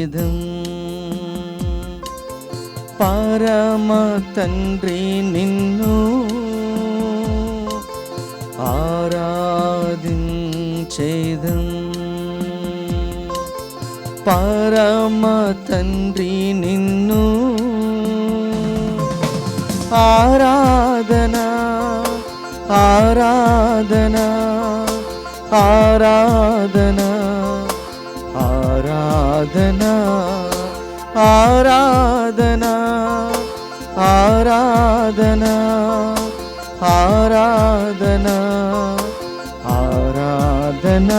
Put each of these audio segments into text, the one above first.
చేదం పరమ తండ్రి నిన్ను ఆరాధించేదం పరమ తండ్రి నిన్ను ఆరాధన ఆరాధన ఆరాధన ఆరాధన ఆరాధన ఆరాధన ఆరాధన ఆరాధన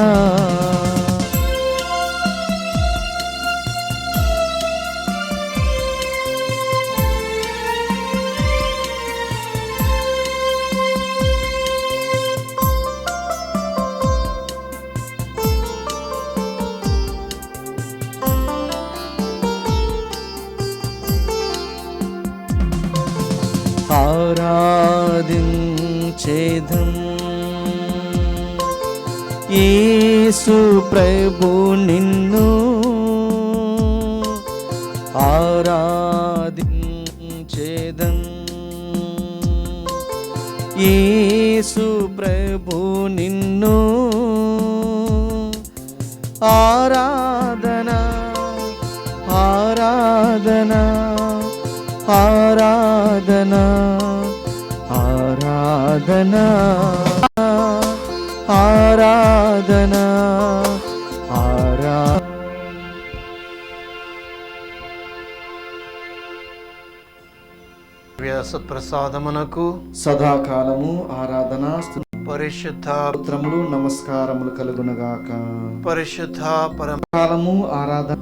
ఆరాధించేదం యేసు ప్రభు నిన్ను ఆరాధించేదం యేసు ప్రభు నిన్ను ఆరాధన ఆరాధన ఆరాధన ఆరాధన ఆరాధన వ్యాసప్రసాదమునకు సదాకాలము ఆరాధన పరిశుద్ధ స్తోత్రములు నమస్కారములు కలుగునగాక. పరిశుద్ధ పరమకాలము ఆరాధన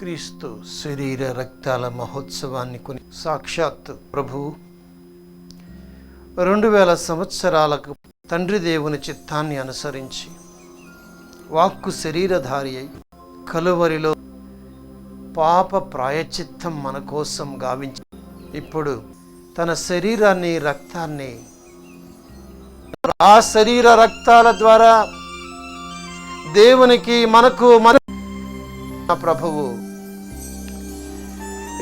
క్రీస్తు శరీర రక్తాల మహోత్సవాన్ని కొని సాక్షాత్ ప్రభు 2000 సంవత్సరాలకు తండ్రి దేవుని చిత్తాన్ని అనుసరించి వాక్కు శరీరధారి అయి కలువరిలో పాప ప్రాయశ్చిత్తం మన కోసం గావించి ఇప్పుడు తన శరీరాన్ని రక్తాన్ని ఆ శరీర రక్తాల ద్వారా దేవునికి మనకు మన ప్రభువు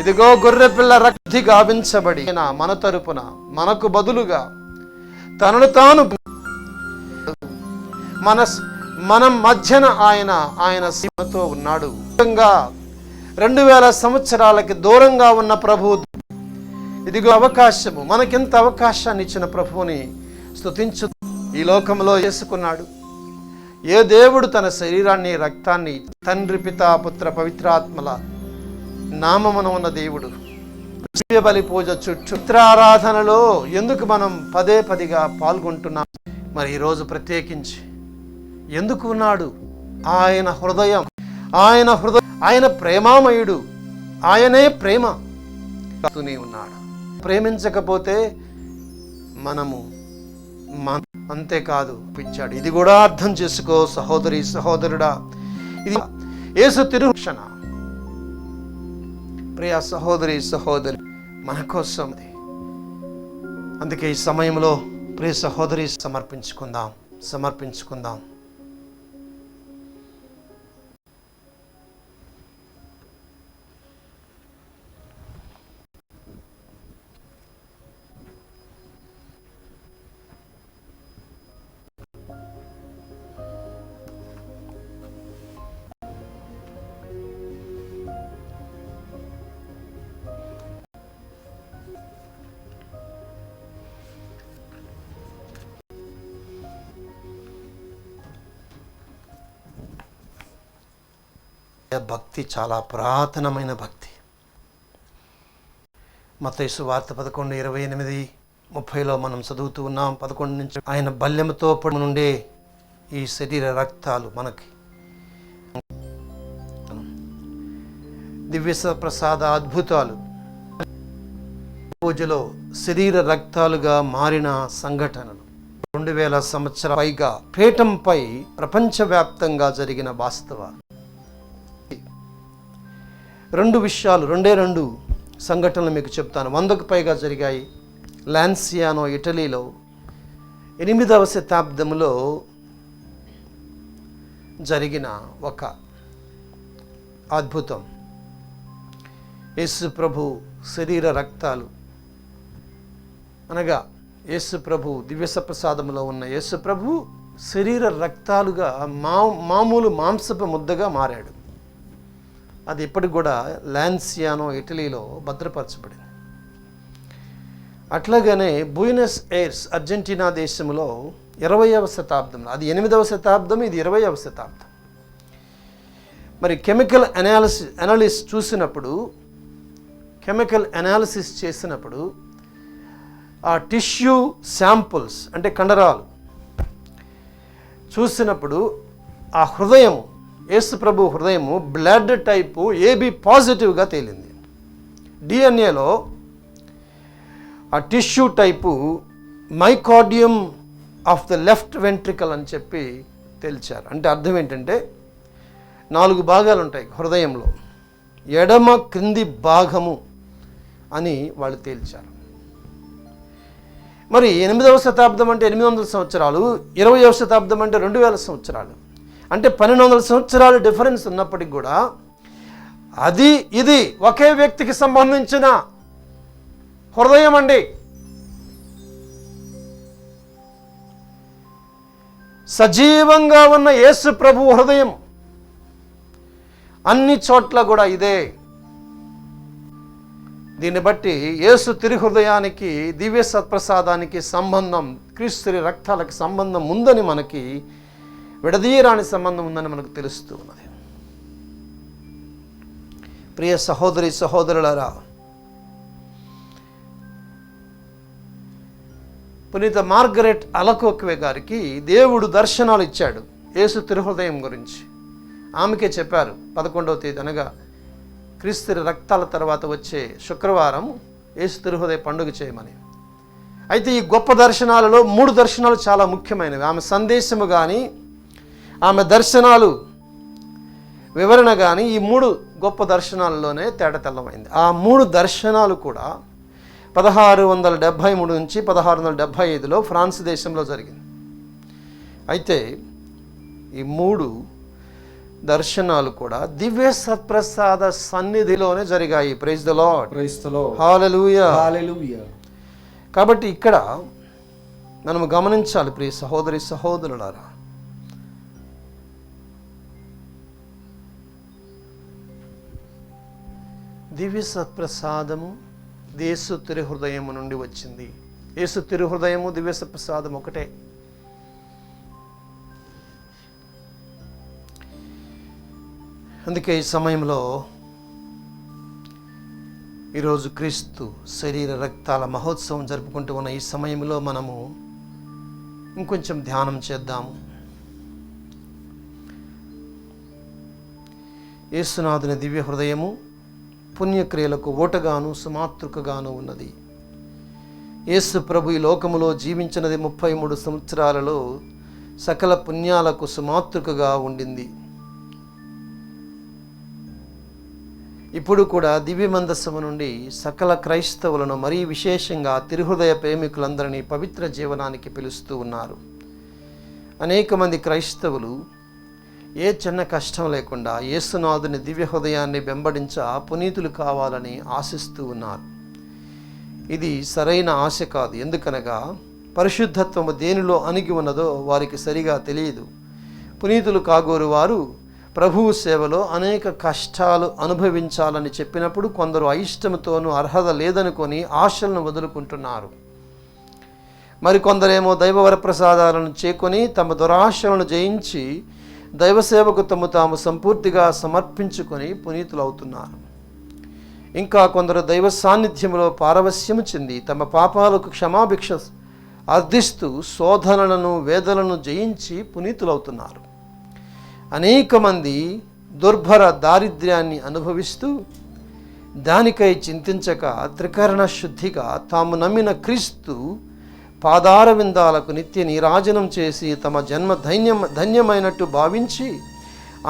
ఇదిగో గొర్రెపిల్ల రక్తి గావించబడి మన తరపున మనకు బదులుగా తనను తాను మన మధ్యన ఆయన సీమతో ఉన్నాడు. 2000 సంవత్సరాలకి దూరంగా ఉన్న ప్రభువు ఇదిగో అవకాశము, మనకెంత అవకాశాన్ని ఇచ్చిన ప్రభువుని స్తుతించు. ఈ లోకంలో చేసుకున్నాడు. ఏ దేవుడు తన శరీరాన్ని రక్తాన్ని తండ్రి పితా పుత్ర పవిత్రాత్మల నామమున ఉన్న దేవుడు బలి పూజ చిత్రారాధనలో ఎందుకు మనం పదే పదిగా పాల్గొంటున్నాం? మరి ఈరోజు ప్రత్యేకించి ఎందుకు ఉన్నాడు? ఆయన హృదయం ఆయన ప్రేమామయుడు, ఆయనే ప్రేమ ఉన్నాడు. ప్రేమించకపోతే మనము అంతేకాదు పిచ్చాడు. ఇది కూడా అర్థం చేసుకో సహోదరి సహోదరుడా, ఇది యేసు తిరుక్షణ. ప్రియ సహోదరి సహోదరి మన కోసం. అందుకే ఈ సమయంలో ప్రియ సహోదరి సమర్పించుకుందాం. భక్తి చాలా పురాతనమైన భక్తి. మత్తయి సువార్త 11:28-30లో మనం చదువుతూ ఉన్నాం. 11 నుంచి ఆయన బల్యముతో నుండే ఈ శరీర రక్తాలు మనకి దివ్య ప్రసాద అద్భుతాలు పూజలో శరీర రక్తాలుగా మారిన సంఘటనలు 2000 సంవత్సరాల పైగా పీఠంపై ప్రపంచవ్యాప్తంగా జరిగిన వాస్తవాలు. 2 సంఘటనలు మీకు చెప్తాను. 100కు పైగా జరిగాయి. లాన్సియానో ఇటలీలో 8వ శతాబ్దంలో జరిగిన ఒక అద్భుతం. యేసు ప్రభు శరీర రక్తాలు అనగా యేసు ప్రభు దివ్య సప్రసాదములో ఉన్న యేసు ప్రభు శరీర రక్తాలుగా మామూలు మాంసపు ముద్దగా మారాడు. అది ఇప్పటికి కూడా లాన్సియానో ఇటలీలో భద్రపరచబడింది. అట్లాగనే బ్యూనస్ ఎయిర్స్ అర్జెంటీనా దేశంలో 20వ శతాబ్దంలో, అది 8వ శతాబ్దం, ఇది 20వ శతాబ్దం. మరి కెమికల్ అనాలిసిస్ చేసినప్పుడు ఆ టిష్యూ శాంపుల్స్ అంటే కండరాలు చూసినప్పుడు ఆ హృదయం, యేసు ప్రభు హృదయము బ్లడ్ టైపు AB పాజిటివ్గా తేలింది. డిఎన్ఏలో ఆ tissue type myocardium of the left ventricle అని చెప్పి తేల్చారు. అంటే అర్థం ఏంటంటే 4 భాగాలు ఉంటాయి హృదయంలో, ఎడమ క్రింది భాగము అని వాళ్ళు తేల్చారు. మరి 8వ శతాబ్దం అంటే 800 సంవత్సరాలు, 20వ శతాబ్దం అంటే 2000 సంవత్సరాలు, అంటే 1200 సంవత్సరాలు డిఫరెన్స్ ఉన్నప్పటికి కూడా అది ఇది ఒకే వ్యక్తికి సంబంధించిన హృదయం అండి. సజీవంగా ఉన్న యేసు ప్రభు హృదయం అన్ని చోట్ల కూడా ఇదే. దీన్ని బట్టి యేసు తిరుహృదయానికి దివ్య సత్ప్రసాదానికి సంబంధం, క్రీస్తు రక్తాలకు సంబంధం ఉందని, మనకి విడదీయరాని సంబంధం ఉందని మనకు తెలుస్తూ ఉన్నది. ప్రియ సహోదరి సహోదరులారా, పునీత మార్గరెట్ అలకోక్వే గారికి దేవుడు దర్శనాలు ఇచ్చాడు యేసు తిరుహృదయం గురించి. ఆమెకే చెప్పారు 11వ తేదీ అనగా క్రీస్తు రక్తాల తర్వాత వచ్చే శుక్రవారం యేసు తిరుహృదయ పండుగ చేయమని. అయితే ఈ గొప్ప దర్శనాలలో 3 దర్శనాలు చాలా ముఖ్యమైనవి. ఆమె సందేశము కానీ, ఆమె దర్శనాలు వివరణ కానీ, ఈ 3 గొప్ప దర్శనాలలోనే తేట తెల్లమైంది. ఆ 3 దర్శనాలు కూడా 1673 నుంచి 1675లో ఫ్రాన్స్ దేశంలో జరిగింది. అయితే ఈ 3 దర్శనాలు కూడా దివ్య సత్ప్రసాద సన్నిధిలోనే జరిగాయి. ప్రైజ్ ద లార్డ్, హల్లెలూయా, హల్లెలూయా. కాబట్టి ఇక్కడ మనం గమనించాలి ప్రియ సహోదరి సహోదరులారా, దివ్య సత్ప్రసాదము యేసు తిరుహృదయము నుండి వచ్చింది. యేసు తిరుహృదయము దివ్య సత్ప్రసాదం ఒకటే. అందుకే ఈ సమయంలో ఈరోజు క్రీస్తు శరీర రక్తాల మహోత్సవం జరుపుకుంటూ ఉన్న ఈ సమయంలో మనము ఇంకొంచెం ధ్యానం చేద్దాము. యేసునాథుని దివ్య హృదయము పుణ్యక్రియలకు ఓటగాను సుమాతృకగాను ఉన్నది. యేసు ప్రభు ఈ లోకములో జీవించినది 33 సంవత్సరాలలో సకల పుణ్యాలకు సుమాతృకగా ఉండింది. ఇప్పుడు కూడా దివ్య మందస్సము నుండి సకల క్రైస్తవులను మరీ విశేషంగా తిరుహృదయ ప్రేమికులందరినీ పవిత్ర జీవనానికి పిలుస్తూ ఉన్నారు. అనేక మంది క్రైస్తవులు ఏ చిన్న కష్టం లేకుండా యేసునాథుని దివ్య హృదయాన్ని వెంబడించ పునీతులు కావాలని ఆశిస్తూ ఉన్నారు. ఇది సరైన ఆశ కాదు. ఎందుకనగా పరిశుద్ధత్వము దేనిలో అణిగి ఉన్నదో వారికి సరిగా తెలియదు. పునీతులు కాగోరు వారు ప్రభువు సేవలో అనేక కష్టాలు అనుభవించాలని చెప్పినప్పుడు కొందరు అయిష్టంతోనూ అర్హత లేదనుకొని ఆశలను వదులుకుంటున్నారు. మరికొందరేమో దైవవరప్రసాదాలను చేకొని తమ దురాశలను జయించి దైవసేవకు తాము సంపూర్తిగా సమర్పించుకొని పునీతులు అవుతున్నారు. ఇంకా కొందరు దైవ సాన్నిధ్యంలో పారవశ్యము చెంది తమ పాపాలకు క్షమాభిక్ష అర్థిస్తూ శోధనలను వేదనలను జయించి పునీతులవుతున్నారు. అనేక మంది దుర్భర దారిద్ర్యాన్ని అనుభవిస్తూ దానికై చింతించక త్రికరణ శుద్ధిగా తాము నమ్మిన క్రీస్తు పాదార విందాలకు నిత్య నీరాజనం చేసి తమ జన్మ ధన్యమైనట్టు భావించి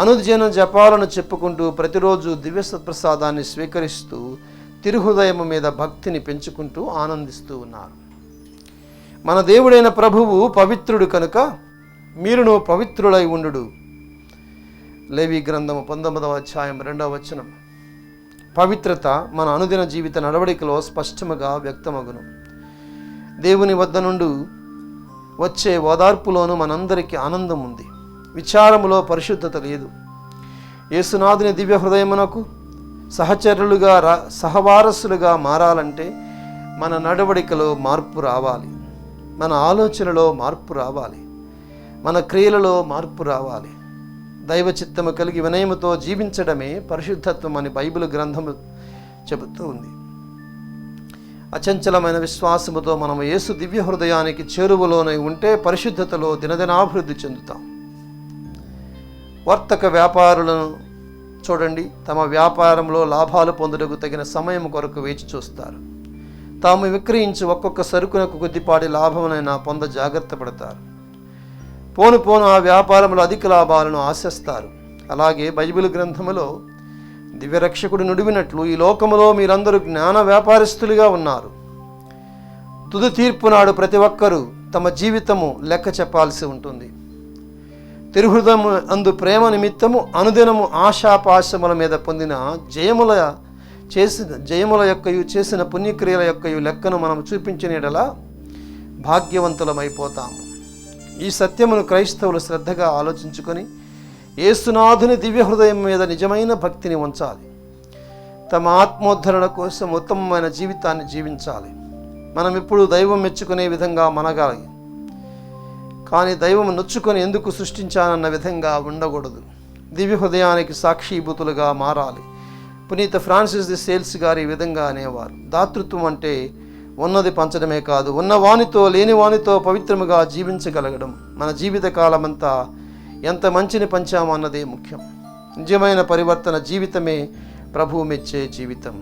అనుదిన జపాలను చెప్పుకుంటూ ప్రతిరోజు దివ్య సత్ప్రసాదాన్ని స్వీకరిస్తూ తిరుహృదయము మీద భక్తిని పెంచుకుంటూ ఆనందిస్తూ ఉన్నారు. మన దేవుడైన ప్రభువు పవిత్రుడు కనుక మీరును పవిత్రులై ఉండు. లేవి గ్రంథము 19వ అధ్యాయం 2వ వచనం. పవిత్రత మన అనుదిన జీవిత నడవడికలో స్పష్టముగా వ్యక్తమగును. దేవుని వద్ద నుండి వచ్చే ఓదార్పులోను మనందరికీ ఆనందం ఉంది. విచారములో పరిశుద్ధత లేదు. యేసునాథుని దివ్య హృదయమునకు సహచరులుగా సహవారసులుగా మారాలంటే మన నడవడికలో మార్పు రావాలి, మన ఆలోచనలో మార్పు రావాలి, మన క్రియలలో మార్పు రావాలి. దైవ చిత్తము కలిగి వినయముతో జీవించడమే పరిశుద్ధత్వం అని బైబిల్ గ్రంథము చెబుతూ ఉంది. అచంచలమైన విశ్వాసముతో మనము యేసు దివ్య హృదయానికి చేరువలోనే ఉంటే పరిశుద్ధతలో దినదినాభివృద్ధి చెందుతాం. వర్తక వ్యాపారులను చూడండి, తమ వ్యాపారంలో లాభాలు పొందుటకు తగిన సమయం కొరకు వేచి చూస్తారు. తాము విక్రయించి ఒక్కొక్క సరుకునకు కొద్దిపాటి లాభమునైనా పొంద జాగ్రత్త పడతారు. పోను పోను ఆ వ్యాపారంలో అధిక లాభాలను ఆశిస్తారు. అలాగే బైబిల్ గ్రంథములో దివ్యరక్షకుడు నుడివినట్లు, ఈ లోకములో మీరందరూ జ్ఞాన వ్యాపారస్తులుగా ఉన్నారు. తుది తీర్పు నాడు ప్రతి ఒక్కరూ తమ జీవితము లెక్క చెప్పాల్సి ఉంటుంది. తిరుహృదయము అందు ప్రేమ నిమిత్తము అనుదినము ఆశాపాశముల మీద పొందిన జయముల యొక్కయు చేసిన పుణ్యక్రియల యొక్కయు లెక్కను మనం చూపించిన యెడల భాగ్యవంతులమైపోతాము. ఈ సత్యమును క్రైస్తవులు శ్రద్ధగా ఆలోచించుకొని యేసునాథుని దివ్య హృదయం మీద నిజమైన భక్తిని ఉంచాలి. తమ ఆత్మోద్ధరణ కోసం ఉత్తమమైన జీవితాన్ని జీవించాలి. మనం ఇప్పుడు దైవం మెచ్చుకునే విధంగా మనగాలి, కానీ దైవం నొచ్చుకొని ఎందుకు సృష్టించానన్న విధంగా ఉండకూడదు. దివ్య హృదయానికి సాక్షిభూతులుగా మారాలి. పునీత ఫ్రాన్సిస్ ది సేల్స్ గారు ఈ విధంగా అనేవారు, దాతృత్వం అంటే ఉన్నది పంచడమే కాదు, ఉన్న వానితో లేని వానితో పవిత్రముగా జీవించగలగడం. మన జీవిత కాలమంతా ఎంత మంచిని పంచామో అన్నదే ముఖ్యం. నిజమైన పరివర్తన జీవితమే ప్రభువు మెచ్చే జీవితం.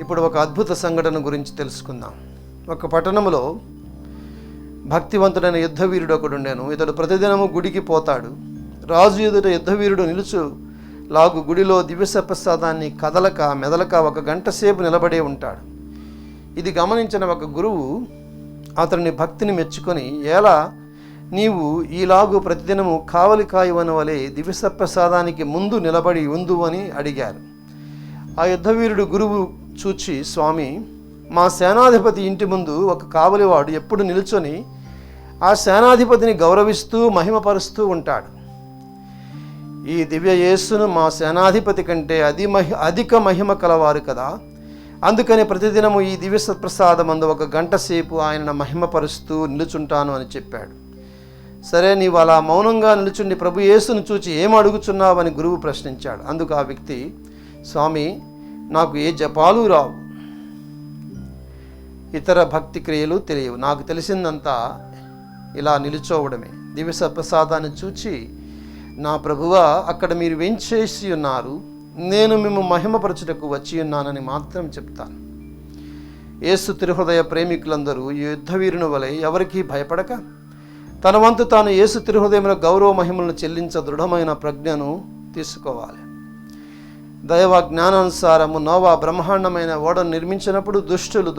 ఇప్పుడు ఒక అద్భుత సంఘటన గురించి తెలుసుకుందాం. ఒక పట్టణంలో భక్తివంతుడైన యుద్ధవీరుడు ఒకడు ఉండెను. ఇతడు ప్రతిదినము గుడికి పోతాడు. రాజు ఎదుట యుద్ధవీరుడు నిలుచులాగు గుడిలో దివ్యసప్రసాదాన్ని కదలక మెదలక 1 గంట సేపు నిలబడే ఉంటాడు. ఇది గమనించిన ఒక గురువు అతని భక్తిని మెచ్చుకొని, ఎలా నీవు ఈలాగు ప్రతిదినము కావలి కాయువన వలె దివ్యసప్రసాదానికి ముందు నిలబడి ఉందు అని అడిగారు. ఆ యుద్ధవీరుడు గురువు చూచి, స్వామి, మా సేనాధిపతి ఇంటి ముందు ఒక కావలివాడు ఎప్పుడు నిలుచొని ఆ సేనాధిపతిని గౌరవిస్తూ మహిమపరుస్తూ ఉంటాడు. ఈ దివ్య యేసును మా సేనాధిపతి కంటే అధిక మహిమ కలవారు కదా, అందుకని ప్రతిదినము ఈ దివ్య సత్ప్రసాదమందు 1 గంట సేపు ఆయనను మహిమపరుస్తూ నిలుచుంటాను అని చెప్పాడు. సరే, నీవు అలా మౌనంగా నిలుచుండి ప్రభు యేసును చూచి ఏం అడుగుచున్నావని గురువు ప్రశ్నించాడు. అందుకు ఆ వ్యక్తి, స్వామి, నాకు ఏ జపాలు రావు, ఇతర భక్తి క్రియలు తెలియవు, నాకు తెలిసిందంతా ఇలా నిలుచోవడమే. దివ్య సత్ప్రసాదాన్ని చూచి, నా ప్రభువా, అక్కడ మీరు వేంచేసి ఉన్నారు, నేను మేము మహిమపరచుటకు వచ్చి ఉన్నానని మాత్రం చెప్తాను. యేసు తిరుహృదయ ప్రేమికులందరూ ఈ యుద్ధవీరుని వలె ఎవరికీ భయపడక తన వంతు తాను యేసు తిరుహృదయంలో గౌరవ మహిమలను చెల్లించ దృఢమైన ప్రజ్ఞను తీసుకోవాలి. దైవ జ్ఞానానుసారము నోవా బ్రహ్మాండమైన ఓడను నిర్మించినప్పుడు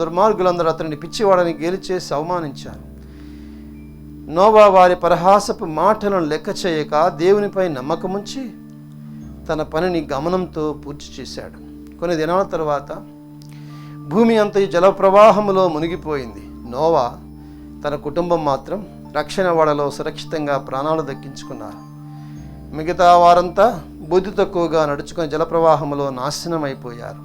దుర్మార్గులందరూ అతనిని పిచ్చివాడని గేలి చేసి అవమానించారు. నోవా వారి పరహాసపు మాటలను లెక్క చేయక దేవునిపై నమ్మకముంచి తన పనిని గమనంతో పూర్తి చేశాడు. కొన్ని దినాల తర్వాత భూమి అంతయు జలప్రవాహములో మునిగిపోయింది. నోవా తన కుటుంబం మాత్రం రక్షణ ఓడలో సురక్షితంగా ప్రాణాలు దక్కించుకున్నారు. మిగతా వారంతా బుద్ధి తక్కువగా నడుచుకొని జలప్రవాహంలో నాశనమైపోయారు.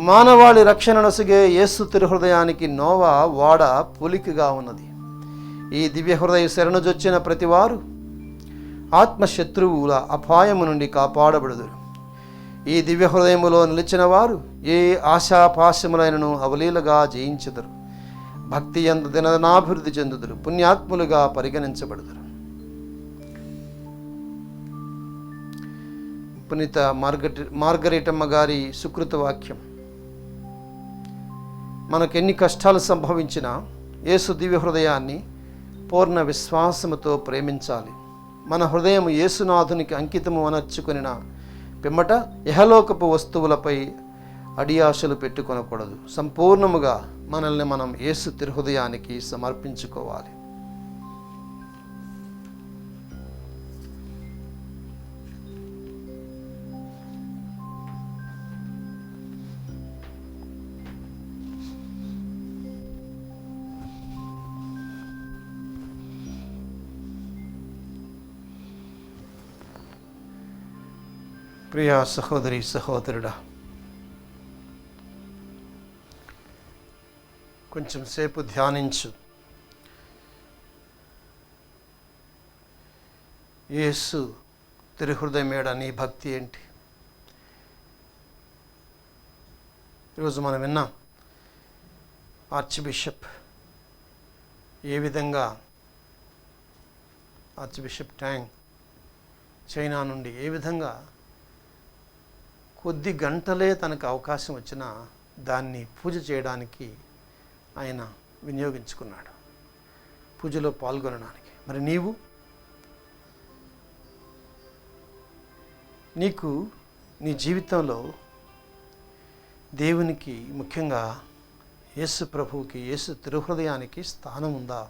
మానవాళి రక్షణ నొసగే యేసు తిరుహృదయానికి నోవా ఓడ పోలికగా ఉన్నది. ఈ దివ్య హృదయ శరణుజొచ్చిన ప్రతివారు ఆత్మశత్రువుల అపాయము నుండి కాపాడబడుదురు. ఈ దివ్య హృదయములో నిలిచిన వారు ఏ ఆశాపాశములైనను అవలీలగా జయించుదురు. భక్తి యందు దినదినాభివృద్ధి చెందుదురు. పుణ్యాత్ములుగా పరిగణించబడుదురు. పునీత మార్గరేటమ్మ గారి సుకృత వాక్యం, మనకెన్ని కష్టాలు సంభవించినా యేసు దివ్య హృదయాన్ని పూర్ణ విశ్వాసముతో ప్రేమించాలి. మన హృదయం యేసునాథునికి అంకితము అనర్చుకొనిన పిమ్మట ఇహలోకపు వస్తువులపై అడియాశలు పెట్టుకొనకూడదు. సంపూర్ణముగా మనల్ని మనం యేసు తిరుహృదయానికి సమర్పించుకోవాలి. ప్రియా సహోదరి సహోదరుడా, కొంచెం సేపు ధ్యానించు. యేసు తిరుహృదయమేడ నీ భక్తి ఏంటి? ఈరోజు మనం విన్నాం ఆర్చ్ బిషప్ ఏ విధంగా ఆర్చ్ బిషప్ ట్యాంగ్ చైనా నుండి ఏ విధంగా కొద్ది గంటలే తనకు అవకాశం వచ్చినా దాన్ని పూజ చేయడానికి ఆయన వినియోగించుకున్నాడు, పూజలో పాల్గొనడానికి. మరి నీకు నీ జీవితంలో దేవునికి, ముఖ్యంగా యేసు ప్రభువుకి, యేసు తిరుహృదయానికి స్థానం ఉందా?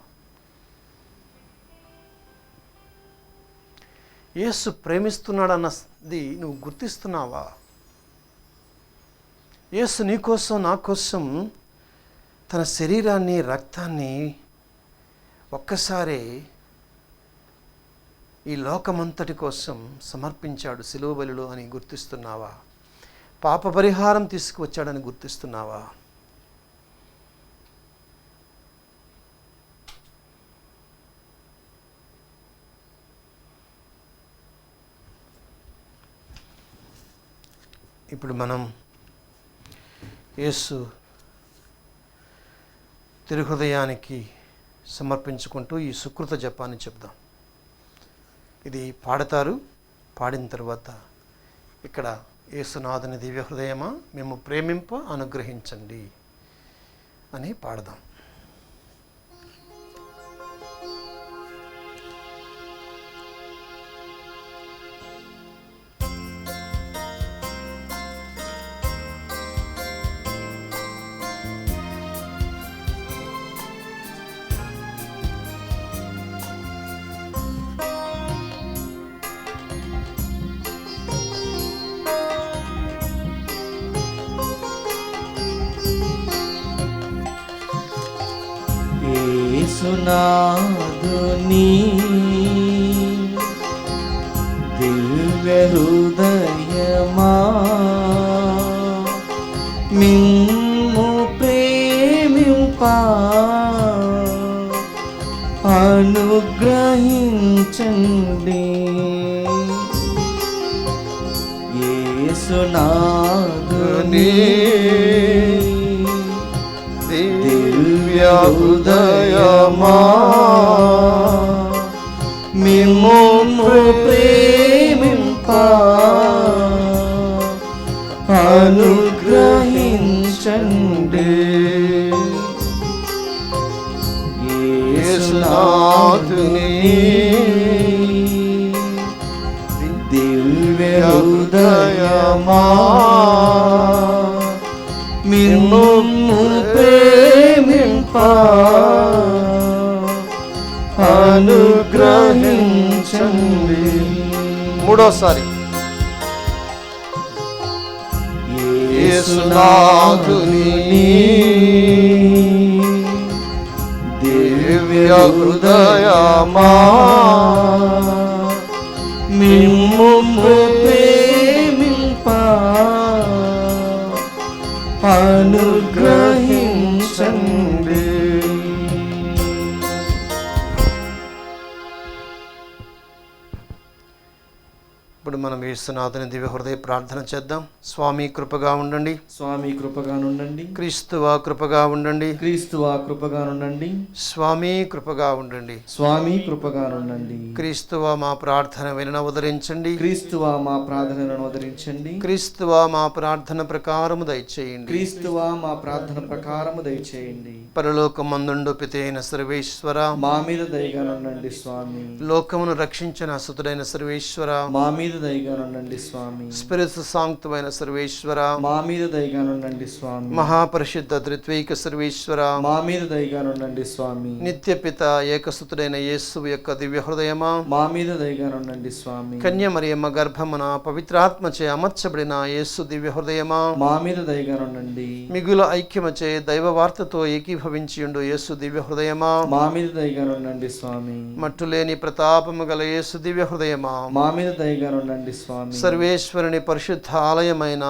యేసు ప్రేమిస్తున్నాడన్నది నువ్వు గుర్తిస్తున్నావా? యేసు నీ కోసం, నా కోసం తన శరీరాన్ని, రక్తాన్ని ఒక్కసారి ఈ లోకమంతటి కోసం సమర్పించాడు సిలువ బలిలో అని గుర్తిస్తున్నావా? పాప పరిహారం తీసుకువచ్చాడని గుర్తిస్తున్నావా? ఇప్పుడు మనం యేసు తిరుహృదయానికి సమర్పించుకుంటూ ఈ సుకృత జపాన్ని చెప్దాం. ఇది పాడతారు. పాడిన తర్వాత ఇక్కడ యేసునాథుని దివ్య హృదయమా మేము ప్రేమింప అనుగ్రహించండి అని పాడదాం. యేసునాథుని దివ్య హృదయమా మిమ్ము ప్రేమింప అనుగ్రహించండి. యేసునాథుని దివ్య హృదయమా మిమ్ము ప్రేమింప అనుగ్రహించండి. యేసునాథుని దివ్య హృదయమా మిమ్ము ప్రేమింప అనుగ్రహించండి. మూడోసారి యేసునాథుని దివ్య హృదయమా మిమ్ము ప్రేమింప అనుగ్రహించండి. ఇప్పుడు మనం యేసునాథుని దివ్య హృదయ ప్రార్థన చేద్దాం. స్వామి కృపగా ఉండండి. స్వామి కృపగా ఉండండి. క్రీస్తువా కృపగా ఉండండి. క్రీస్తువా కృపగా ఉండండి. స్వామి కృపగా ఉండండి. స్వామి కృపగా ఉండండి. క్రీస్తువా మా ప్రార్థన వినన ఉదరించండి. క్రీస్తువా మా ప్రార్థనలను ఉదరించండి. క్రీస్తువా మా ప్రార్థన ప్రకారము దయచేయండి. క్రీస్తువా మా ప్రార్థన ప్రకారము దయచేయండి. పరలోకమందుండు పితైన సర్వేశ్వర, మా మీద దయగా ఉండండి స్వామి. లోకమును రక్షించిన సుతుడైన సర్వేశ్వర, మా మీద దయగా ఉండండి స్వామి. స్పిరితు సాంక్తమైన సర్వేశ్వర, మా మీద దయగా ఉండండి స్వామి. మహాపరిశుద్ధ త్రిత్వైక సర్వేశ్వర, మా మీద దయగా ఉండండి స్వామి. నిత్య పిత ఏకసుతుడైన యేసు యొక్క దివ్య హృదయమా, మా మీద దయగా ఉండండి స్వామి. కన్య మరియమ్మ గర్భమున పవిత్రాత్మచే అమర్చబడిన యేసు దివ్య హృదయమా, మా మీద దయగా ఉండండి. మిగుల ఐక్యమచే దైవ వార్తతో ఏకీభవించియుండు యేసు దివ్య హృదయమా, మా మీద దయగా ఉండండి స్వామి. మట్టులేని ప్రతాపము గల యేసు దివ్య హృదయమా, మా మీద దయగా ఉండండి స్వామి. స్వామి. సర్వేశ్వరుని పరిశుద్ధ ఆలయమైన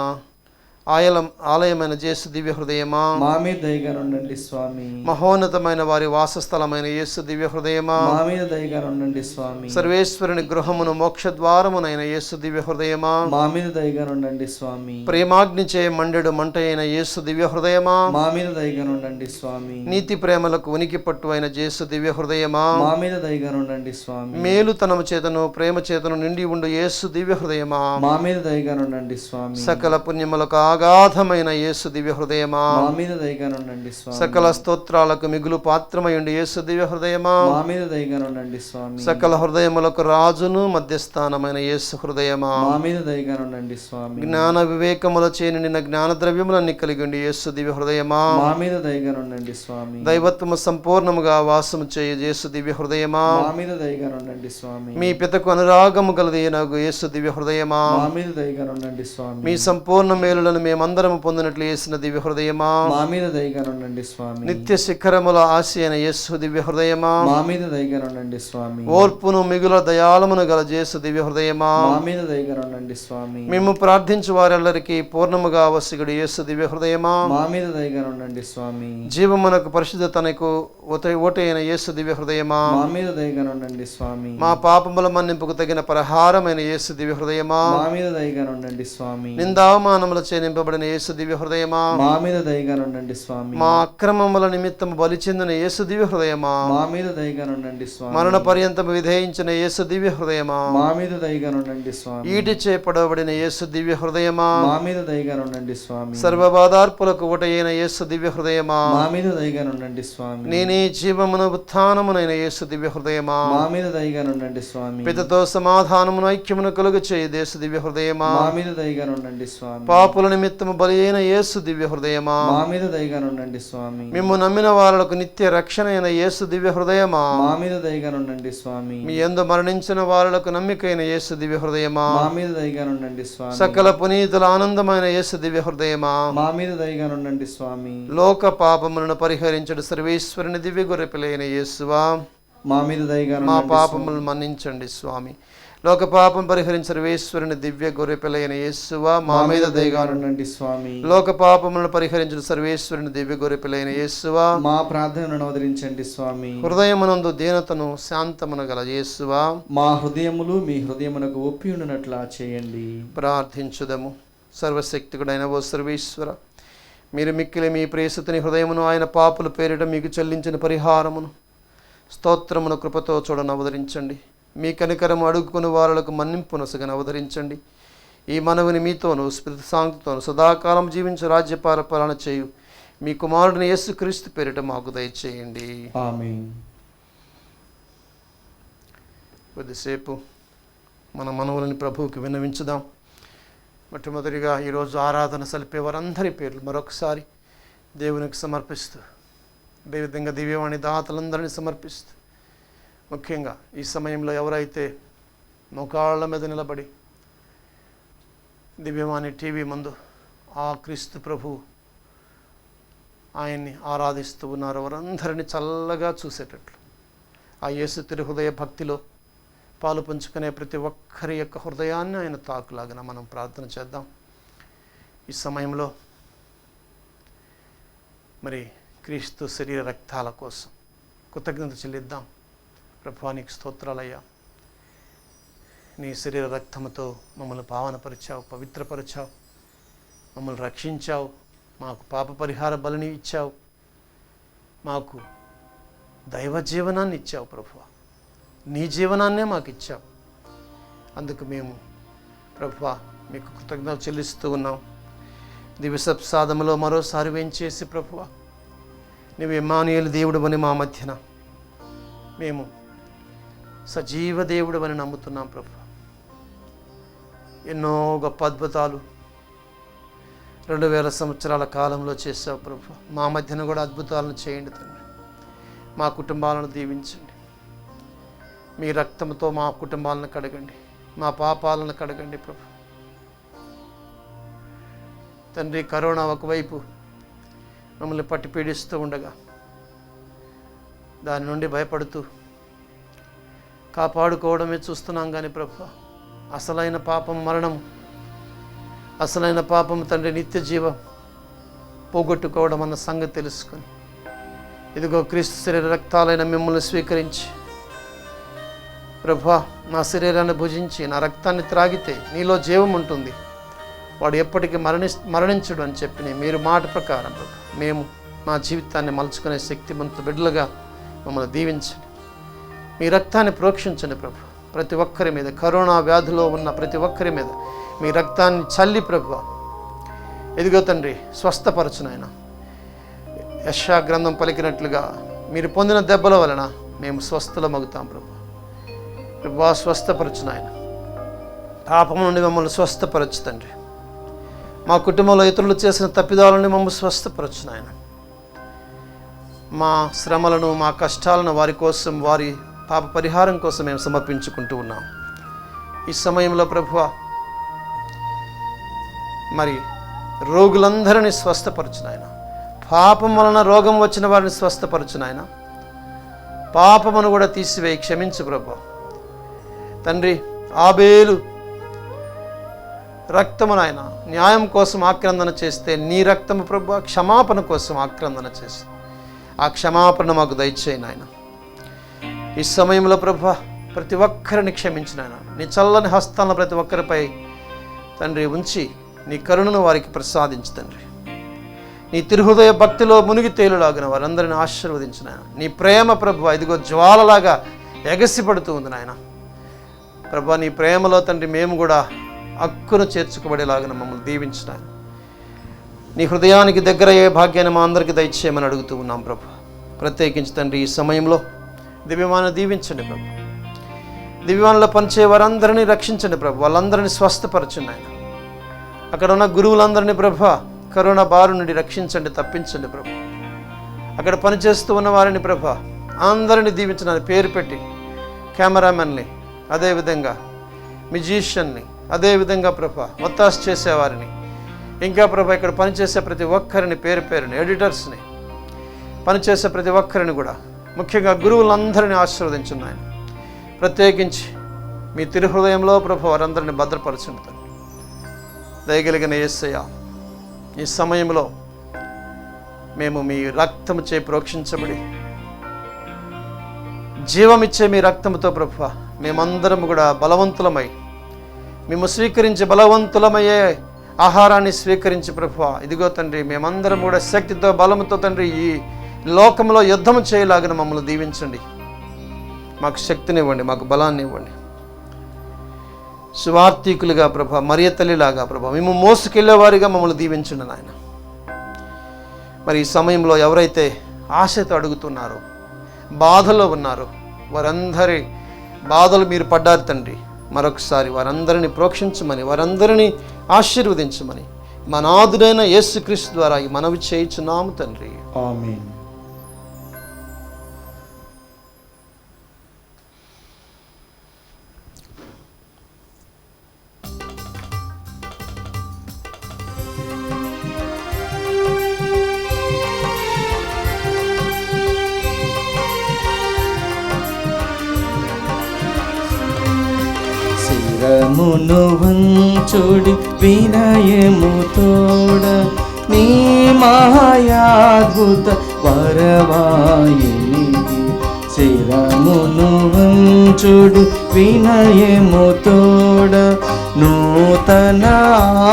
యేసు దివ్య హృదయమా, మా మీద దయగా ఉండండి స్వామి. మహోన్నతమైన వారి వాసస్థలమైన యేసు దివ్య హృదయమా, మా మీద దయగా ఉండండి స్వామి. సర్వేశ్వరుని గృహమును మోక్షద్వారమునైన యేసు దివ్య హృదయమా, మా మీద దయగా ఉండండి స్వామి. ప్రేమాగ్నిచే మండెడు మంట అయిన యేసు దివ్య హృదయమా, మా మీద దయగా ఉండండి స్వామి. నీతి ప్రేమలకు ఉనికి పట్టు అయిన యేసు దివ్య హృదయమా, మా మీద దయగా ఉండండి స్వామి. మేలుతనము చేతను ప్రేమ చేతను నిండి ఉండు యేసు దివ్య హృదయమా, మా మీద దయగా ఉండండి స్వామి. సకల పుణ్యములకు అగాధమైన యేసు దివ్య హృదయమా, మా మీద దయగా ఉండండి స్వామి. సకల స్తోత్రాలకు మిగులు పాత్రమయుండి యేసు దివ్య హృదయమా, మా మీద దయగా ఉండండి స్వామి. సకల హృదయములకు రాజును మధ్యస్థానమైన యేసు హృదయమా, మా మీద దయగా ఉండండి స్వామి. జ్ఞాన వివేకముల నిన్న జ్ఞాన ద్రవ్యములన్నీ కలిగి ఉండి యేసు దివ్య హృదయమా, మా మీద దయగా ఉండండి స్వామి. దైవత్వము సంపూర్ణముగా వాసము చేయు యేసు దివ్య హృదయమా, మా మీద దయగా ఉండండి స్వామి. మీ పితకు అనురాగము గలది నాకు యేసు దివ్య హృదయమా, మా మీద దయగా ఉండండి స్వామి. మీ సంపూర్ణ మేలులను మేమందరము పొందినట్లు యేసిన దివ్య హృదయమా, మా మీద దయగా ఉండండి స్వామి. నిత్య శిఖరముల ఆశ అయిన యేసు దివ్య హృదయమా, మా మీద దయగా ఉండండి స్వామి. ఓర్పును మిగుల దయాళమును గల యేసు దివ్య హృదయమా, మా మీద దయగా ఉండండి స్వామి. మేము ప్రార్థించు వారెల్లరికి పూర్ణముగా వసిగుడు యేసు దివ్య హృదయమా, మా మీద దయగా ఉండండి స్వామి. జీవమునకు పరిశుద్ధతనకు ఓటైన యేసు దివ్య హృదయమా, మా మీద దయగా ఉండండి స్వామి. మా పాపముల మన్నింపుకు తగిన పరిహారమైన యేసు దివ్య హృదయమా, మా మీద దయగా ఉండండి స్వామి. నిందావమానముల చేనింపబడిన యేసు దివ్య హృదయమా, మా మీద దయగా ఉండండి స్వామి. మా అక్రమముల నిమిత్తము బలి చెందిన యేసు దివ్య హృదయమా, మా మీద దయగా ఉండండి స్వామి. మరణ పర్యంతము విధేయించిన యేసు దివ్య హృదయమా, మా మీద దయగా ఉండండి స్వామి. ఈటిచే పడబడిన యేసు దివ్య హృదయమా, మా మీద దయగా ఉండండి స్వామి. సర్వబాధార్పులకు ఓటైన యేసు దివ్య హృదయమా, మా మీద దయగా ఉండండి స్వామి. నేనే జీవమును ఉత్థానమునైన యేసు దివ్య హృదయమా, మా మీద దయగా ఉండండి స్వామి. పితతో సమాధానమును ఐక్యమును కలుగు చేయి యేసు దివ్య హృదయమా, మా మీద దయగా ఉండండి స్వామి. పాపుల నిమిత్తము బలి అయిన యేసు దివ్య హృదయమా, మా మీద దయగా ఉండండి స్వామి. మిమ్ము నమ్మిన వారులకు నిత్య రక్షణ అయిన యేసు దివ్య హృదయమా, మా మీద దయగా ఉండండి స్వామి. మీ యందు మరణించిన వారులకు నమ్మికైన యేసు దివ్య హృదయమా, మా మీద దయగా ఉండండి స్వామి. సకల పునీతుల ఆనందమైన యేసు దివ్య హృదయమా, మా మీద దయగా ఉండండి స్వామి. లోక పాపములను పరిహరించడు సర్వేశ్వరుని దివ్య గొర్రెపిల్లైన యేసువా, మా మీద దయగా మా ఉండండి పాపములను మన్నించండి స్వామి. లోక పాపం పరిహరించు సర్వేశ్వరుని దివ్య గొర్రెపిల్లైన యేసువా, మా మీద దయగా ఉండండి స్వామి. లోక పాపములను పరిహరించు సర్వేశ్వరుని దివ్య గొర్రెపిల్లైన యేసువా, మా ప్రార్థనను ఆదరించండి స్వామి. హృదయమునందు దీనతను శాంతమును గల యేసువా, మా హృదయములు మీ హృదయమునకు ఒప్పి ఉండునట్లా చేయండి. ప్రార్థించుదము. సర్వశక్తికుడైన ఓ సర్వేశ్వర, మీరు మిక్కిలి మీ ప్రేసుతుని హృదయమును ఆయన పాపుల పేరిట మీకు చెల్లించిన పరిహారమును స్తోత్రమును కృపతో చూడను అవతరించండి. మీ కనికరము అడుగుకుని వారులకు మన్నింపునసగను అవతరించండి. ఈ మనవిని మీతోనూ స్మృతి సాంక్తితోనూ సదాకాలం జీవించు రాజ్యపాలన చేయు మీ కుమారుడిని యేసుక్రీస్తు పేరిట మాకు దయచేయండి. ఆమేన్. కొద్దిసేపు మన మనవులని ప్రభువుకి విన్నవించుదాం. మొట్టమొదటిగా ఈరోజు ఆరాధన సలిపే వారందరి పేర్లు మరొకసారి దేవునికి సమర్పిస్తూ, అదేవిధంగా దివ్యవాణి దాతలందరినీ సమర్పిస్తూ, ముఖ్యంగా ఈ సమయంలో ఎవరైతే మోకాళ్ళ మీద నిలబడి దివ్యవాణి టీవీ ముందు ఆ క్రీస్తు ప్రభు ఆయన్ని ఆరాధిస్తూ ఉన్నారో వారందరినీ చల్లగా చూసేటట్లు ఆ యేసు తిరుహృదయ భక్తిలో పాలు పంచుకునే ప్రతి ఒక్కరి యొక్క హృదయాన్ని ఆయన తాకులాగిన మనం ప్రార్థన చేద్దాం. ఈ సమయంలో మరి క్రీస్తు శరీర రక్తాల కోసం కృతజ్ఞత చెల్లిద్దాం. ప్రభువానికి స్తోత్రాలయ్యా, నీ శరీర రక్తముతో మమ్మల్ని పావనపరిచావు, పవిత్రపరిచావు, మమ్మల్ని రక్షించావు, మాకు పాప పరిహార బలిని ఇచ్చావు, మాకు దైవ జీవనాన్ని ఇచ్చావు ప్రభువా, నీ జీవనాన్నే మాకు ఇచ్చావు. అందుకు మేము ప్రభువా మీకు కృతజ్ఞతలు చెల్లిస్తూ ఉన్నాం. దివ్యసప్సాదములో మరోసారి వేంచేసి ప్రభువా, నువ్వు ఇమ్మానుయేలు దేవుడు అని మా మధ్యన మేము సజీవ దేవుడు అని నమ్ముతున్నాం ప్రభు. ఎన్నో గొప్ప అద్భుతాలు 2000 సంవత్సరాల కాలంలో చేసావు ప్రభు. మా మధ్యన కూడా అద్భుతాలను చేయండి తండ్రి. మా కుటుంబాలను దీవించండి. మీ రక్తంతో మా కుటుంబాలను కడగండి, మా పాపాలను కడగండి ప్రభు. తండ్రి, కరోనా ఒకవైపు మమ్మల్ని పట్టి పీడిస్తూ ఉండగా దాని నుండి భయపడుతూ కాపాడుకోవడమే చూస్తున్నాం కానీ ప్రభు, అసలైన పాపం మరణం, అసలైన పాపం తండ్రి నిత్య జీవం పోగొట్టుకోవడం అన్న సంగతి తెలుసుకొని, ఇదిగో క్రీస్తు శరీర రక్తాలైన మిమ్మల్ని స్వీకరించి, ప్రభువా నా శరీరాన్ని భుజించి నా రక్తాన్ని త్రాగితే నీలో జీవం ఉంటుంది, వాడు ఎప్పటికీ మరణించడు అని చెప్పి మీరు మాట ప్రకారం ప్రభు మేము మా జీవితాన్ని మలుచుకునే శక్తిమంత బిడ్డలుగా మమ్మల్ని దీవించండి. మీ రక్తాన్ని ప్రోక్షించండి ప్రభు. ప్రతి ఒక్కరి మీద, కరోనా వ్యాధిలో ఉన్న ప్రతి ఒక్కరి మీద మీ రక్తాన్ని చల్లి ప్రభువా ఎదిగో తండ్రి స్వస్థపరచును. ఆయన యెషయా గ్రంథం పలికినట్లుగా మీరు పొందిన దెబ్బల వలన మేము స్వస్థలమగుతాం ప్రభు. ప్రభువా స్వస్థపరచును. ఆయన పాపం నుండి మమ్మల్ని స్వస్థపరచు తండ్రి. మా కుటుంబంలో ఇతరులు చేసిన తప్పిదాలని మమ్మల్ని స్వస్థపరచును. ఆయన మా శ్రమలను, మా కష్టాలను వారి కోసం, వారి పాప పరిహారం కోసం మేము సమర్పించుకుంటూ ఉన్నాం. ఈ సమయంలో ప్రభువా మరి రోగులందరినీ స్వస్థపరచును. ఆయన పాపం వలన రోగం వచ్చిన వారిని స్వస్థపరచును. ఆయన పాపమును కూడా తీసివేయి క్షమించు ప్రభువా తండ్రి. ఆబేలు రక్తము నాయన న్యాయం కోసం ఆక్రందన చేస్తే, నీ రక్తము ప్రభువా క్షమాపణ కోసం ఆక్రందన చేసి, ఆ క్షమాపణ మాకు దయచేయి నాయన. ఈ సమయంలో ప్రభువా ప్రతి ఒక్కరిని క్షమించిన ఆయన నీ చల్లని హస్తాలను ప్రతి ఒక్కరిపై తండ్రి ఉంచి నీ కరుణను వారికి ప్రసాదించు తండ్రి. నీ తిరుహృదయ భక్తిలో మునిగి తేలులాగిన వారందరిని ఆశీర్వదించిన ఆయన. నీ ప్రేమ ప్రభువా ఇదిగో జ్వాలలాగా ఎగసిపడుతూ ఉంది నాయన. ప్రభువా నీ ప్రేమలో తండ్రి మేము కూడా హక్కును చేర్చుకోబడేలాగిన మమ్మల్ని దీవించిన ఆయన. నీ హృదయానికి దగ్గర అయ్యే భాగ్యాన్ని మా అందరికీ దయచేయమని అడుగుతూ ఉన్నాం ప్రభు. ప్రత్యేకించి తండ్రి ఈ సమయంలో దివ్యమాన దీవించండి ప్రభు. దివ్యమానలో పనిచే వారందరినీ రక్షించండి ప్రభు. వాళ్ళందరినీ స్వస్థపరచండి ఆయన. అక్కడ ఉన్న గురువులందరినీ ప్రభు కరోనా బారు నుండి రక్షించండి, తప్పించండి ప్రభు. అక్కడ పనిచేస్తూ ఉన్న వారిని ప్రభు అందరినీ దీవించండి పేరు పెట్టి. కెమెరామెన్ని, అదేవిధంగా మ్యూజిషియన్ని, అదేవిధంగా ప్రభు ఒత్తాసు చేసేవారిని, ఇంకా ప్రభు ఇక్కడ పనిచేసే ప్రతి ఒక్కరిని పేరు పేరుని, ఎడిటర్స్ని, పనిచేసే ప్రతి ఒక్కరిని కూడా, ముఖ్యంగా గురువులందరినీ ఆశీర్వదించండి ఆయన. ప్రత్యేకించి మీ తిరుహృదయంలో ప్రభు వారందరినీ భద్రపరచుంటారు. దయగలిగిన యేసయ్య ఈ సమయంలో మేము మీ రక్తము చే ప్రోక్షించబడి జీవమిచ్చే మీ రక్తముతో ప్రభు మేమందరం కూడా బలవంతులమై మేము స్వీకరించి బలవంతులమయ్యే ఆహారాన్ని స్వీకరించి ప్రభు ఇదిగో తండ్రి మేమందరం కూడా శక్తితో బలముతో తండ్రి ఈ లోకంలో యుద్ధము చేయలాగిన మమ్మల్ని దీవించండి. మాకు శక్తినివ్వండి, మాకు బలాన్ని ఇవ్వండి. సువార్థికులుగా ప్రభా, మరియ తల్లిలాగా ప్రభా మేము మోసుకెళ్ళేవారిగా మమ్మల్ని దీవించండి నాయన. మరి ఈ సమయంలో ఎవరైతే ఆశతో అడుగుతున్నారో, బాధలో ఉన్నారో, వారందరి బాధలు మీరు పడ్డారు తండ్రి. మరొకసారి వారందరినీ ప్రోక్షించమని, వారందరినీ ఆశీర్వదించమని మా నాథుడైన యేసుక్రీస్తు ద్వారా ఈ మనవి చేయుచున్నాము తండ్రి. ఆమేన్. శిరమును వంచుడి వినయము తోడ నీ మాయాద్భుత వరవాయినిది. శిరమును వంచుడు వినయము తోడ నూతన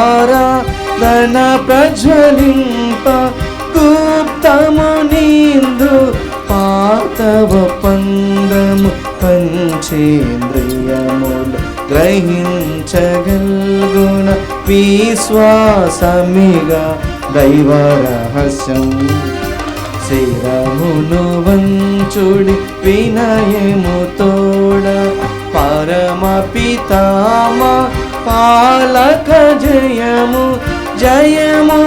ఆరాధన ప్రజ్వలింప గుప్తము నిందు పాతవ పందము పంచేంద్రియములు గ్రహించగల్గుణ విశ్వాసమిగా దైవ రహస్యం. శిరమును వంచుడి వినయము తోడ పరమ పితామా పాలక జయము జయము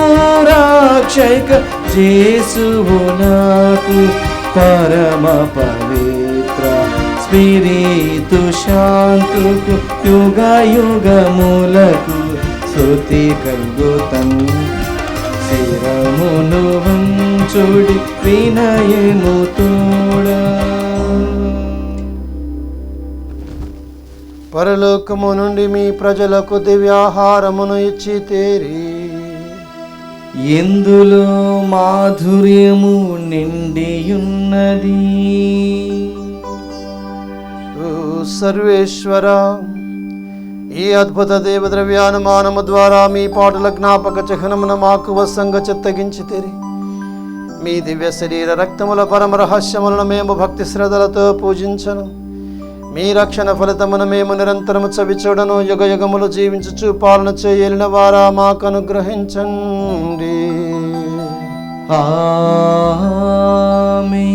రాక్షక జేసువు నాకు పరమ పవిత్ర స్పిరితు శాంతుకు యుగ యుగములకు స్తుతి కలుగుతం. శిరమును వంచుడి వినయము తోడ. పరలోకము నుండి మీ ప్రజలకు దివ్యాహారమును ఇచ్చితేరి, ఎందులో మాధుర్యము నిండియున్నది. ఓ సర్వేశ్వర, ఈ అద్భుత దేవద్రవ్యానుమానము ద్వారా మీ పాటల జ్ఞాపక చిహ్నమున మాకు వసంగ చిత్తగించితిరి. మీ దివ్య శరీర రక్తముల పరమ రహస్యములను మేము భక్తి శ్రద్ధలతో పూజించను. మీ రక్షణ ఫలితమును మేము నిరంతరము చవిచూడను. యుగ యుగములు జీవించుచు పాలన చేయలిన వారా మాకు అనుగ్రహించండి. ఆమేన్.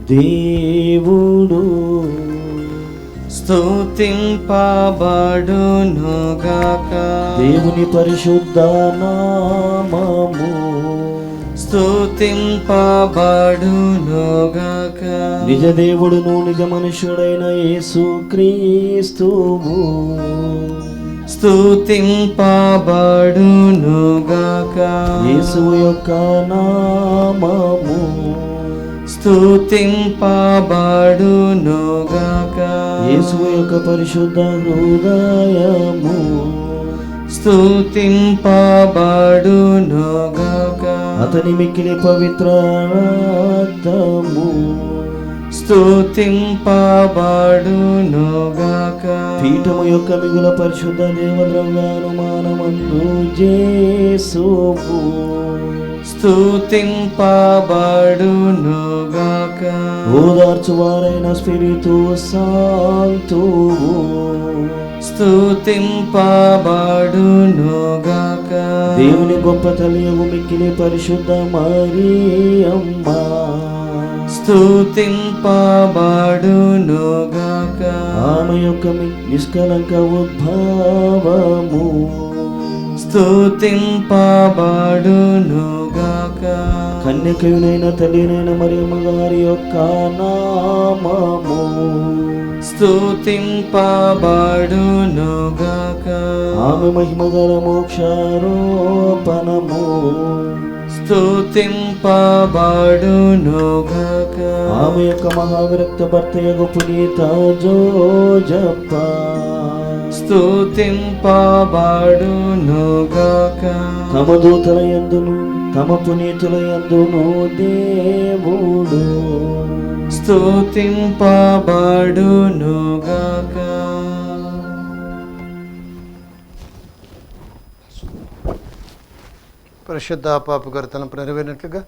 దేవుడు స్తుతింపబడునుగాక. దేవుని పరిశుద్ధ నామము స్తుతింపబడునుగాక. నిజ దేవుడును నిజ మనుష్యుడైన యేసుక్రీస్తువు స్తుతింపబడునుగాక. యేసు యొక్క నామము స్తుతింపబడునుగాక. యేసు యొక్క పరిశుద్ధ హృదయము స్తుతింపబడునుగాక. అతని మిక్కిలి పవిత్ర రక్తము స్తుతింపబడునుగాక. పీఠము యొక్క మిగుల పరిశుద్ధ దేవద్రవ్యానుమానమందు జేసువు స్తుతింపబడునుగాక. ఓదార్చువారైన స్పిరితు సాంతువు స్తుతింపబడునుగాక. దేవుని గొప్ప తల్లియగు మిక్కిలి పరిశుద్ధ మరియమ్మ స్తుతింపబడునుగాక. ఆమె యొక్క నిష్కలంక ఉద్భవము స్తుతింపబడునుగాక. కన్యకయునైన తల్లినైన మరియమ్మ గారి యొక్క నామము స్తుతింపబడునుగాక. ఆమె మహిమగల మోక్షారోపణము స్తుతింపబడునుగాక. ఆమె యొక్క మహావిరక్త భర్తయగు పునీత జోజప్ప స్తుతింపబడునుగాక. తమ దూతల యందును తమ పునీతుల యందును దేవుడు స్తుతింపబడునుగాక. పరిశుద్ధ పాప గారు తలంపు నెరవేరినట్లుగా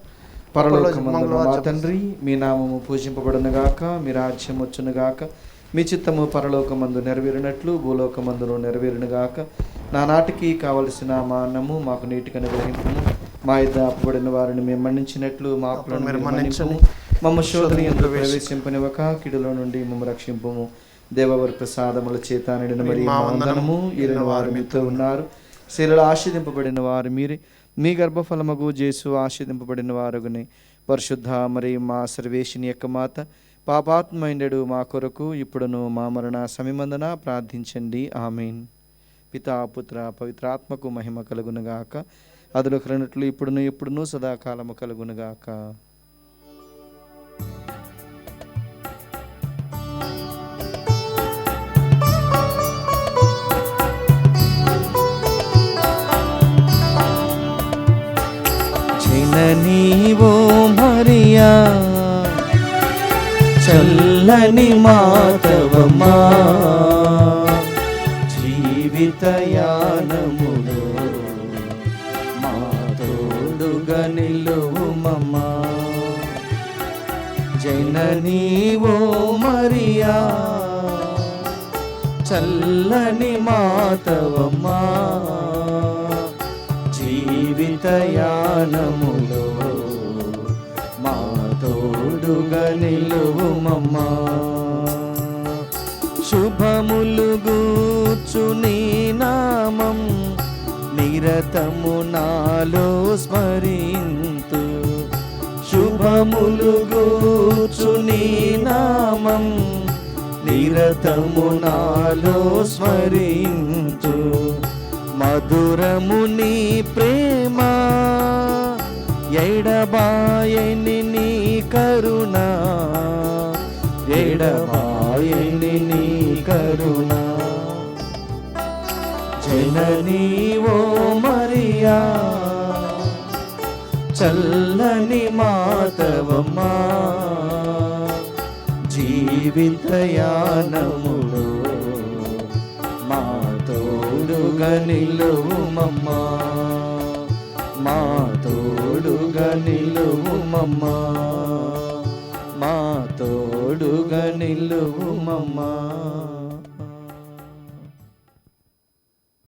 పరలోకమందున్న మా తండ్రి, మీ నామము పూజింపబడునుగాక, మీ రాజ్యం వచ్చునుగాక, మీ చిత్తము పరలోకమందు నెరవేరినట్లు భూలోకమందును నెరవేరునుగాక. నానాటికి కావలసిన మా అన్నము మాకు నీటికి అనుగ్రహింపుము. మా యుద్ధ అప్పబడిన వారిని మేము మన్నించినట్లు మా అప్పులను మీరు మన్నించుము. మమ్మ శోధన యందు ప్రవేశింపనివ్వక కీడులో నుండి మమ్మ రక్షింపుము. దేవవరి ప్రసాదముల చేత నిండిన మరి మా వందనము. ఈరిన వారు మీతో ఉన్నారు. శీలలో ఆశీర్దింపబడిన వారు మీరే. మీ గర్భఫలమగు జేసు ఆశీర్దింపబడిన వారుగుని. పరిశుద్ధ మరి మా సర్వేషిని యొక్క మాత, పాపాత్మైండెడు మా కొరకు ఇప్పుడును మా మరణ సమయమందున ప్రార్థించండి. ఆమేన్. పితా పుత్ర పవిత్రాత్మకు మహిమ కలుగునుగాక. అదులు కలిగినట్లు ఇప్పుడును ఎప్పుడును సదాకాలము కలుగునుగాక. జననీవో మరియా చల్లని మాతవమా, జీవితయానములో మా తోడుగా నిలువుమమ్మా. జననీవో మరియా చల్లని మాతవమా, జీవితయానములో మా తోడుగా నిలువుమమ్మా. శుభములు గూర్చు నీ నామం నిరతము నాలో స్మరింతు. శుభములు గూర్చు నీ నామం నిరతము నాలో స్మరింతు. మధురము నీ ప్రేమ ఎడబాయని నీ కరుణ, ఎడబాయని నీ కరుణ. జననీవో మరియా చల్లని మాతవమ్మా, జీవితయానములో మా తోడుగా నిలువుమమ్మా, మా తోడుగా నిలువుమమ్మా, మా తోడుగా నిలువుమమ్మా.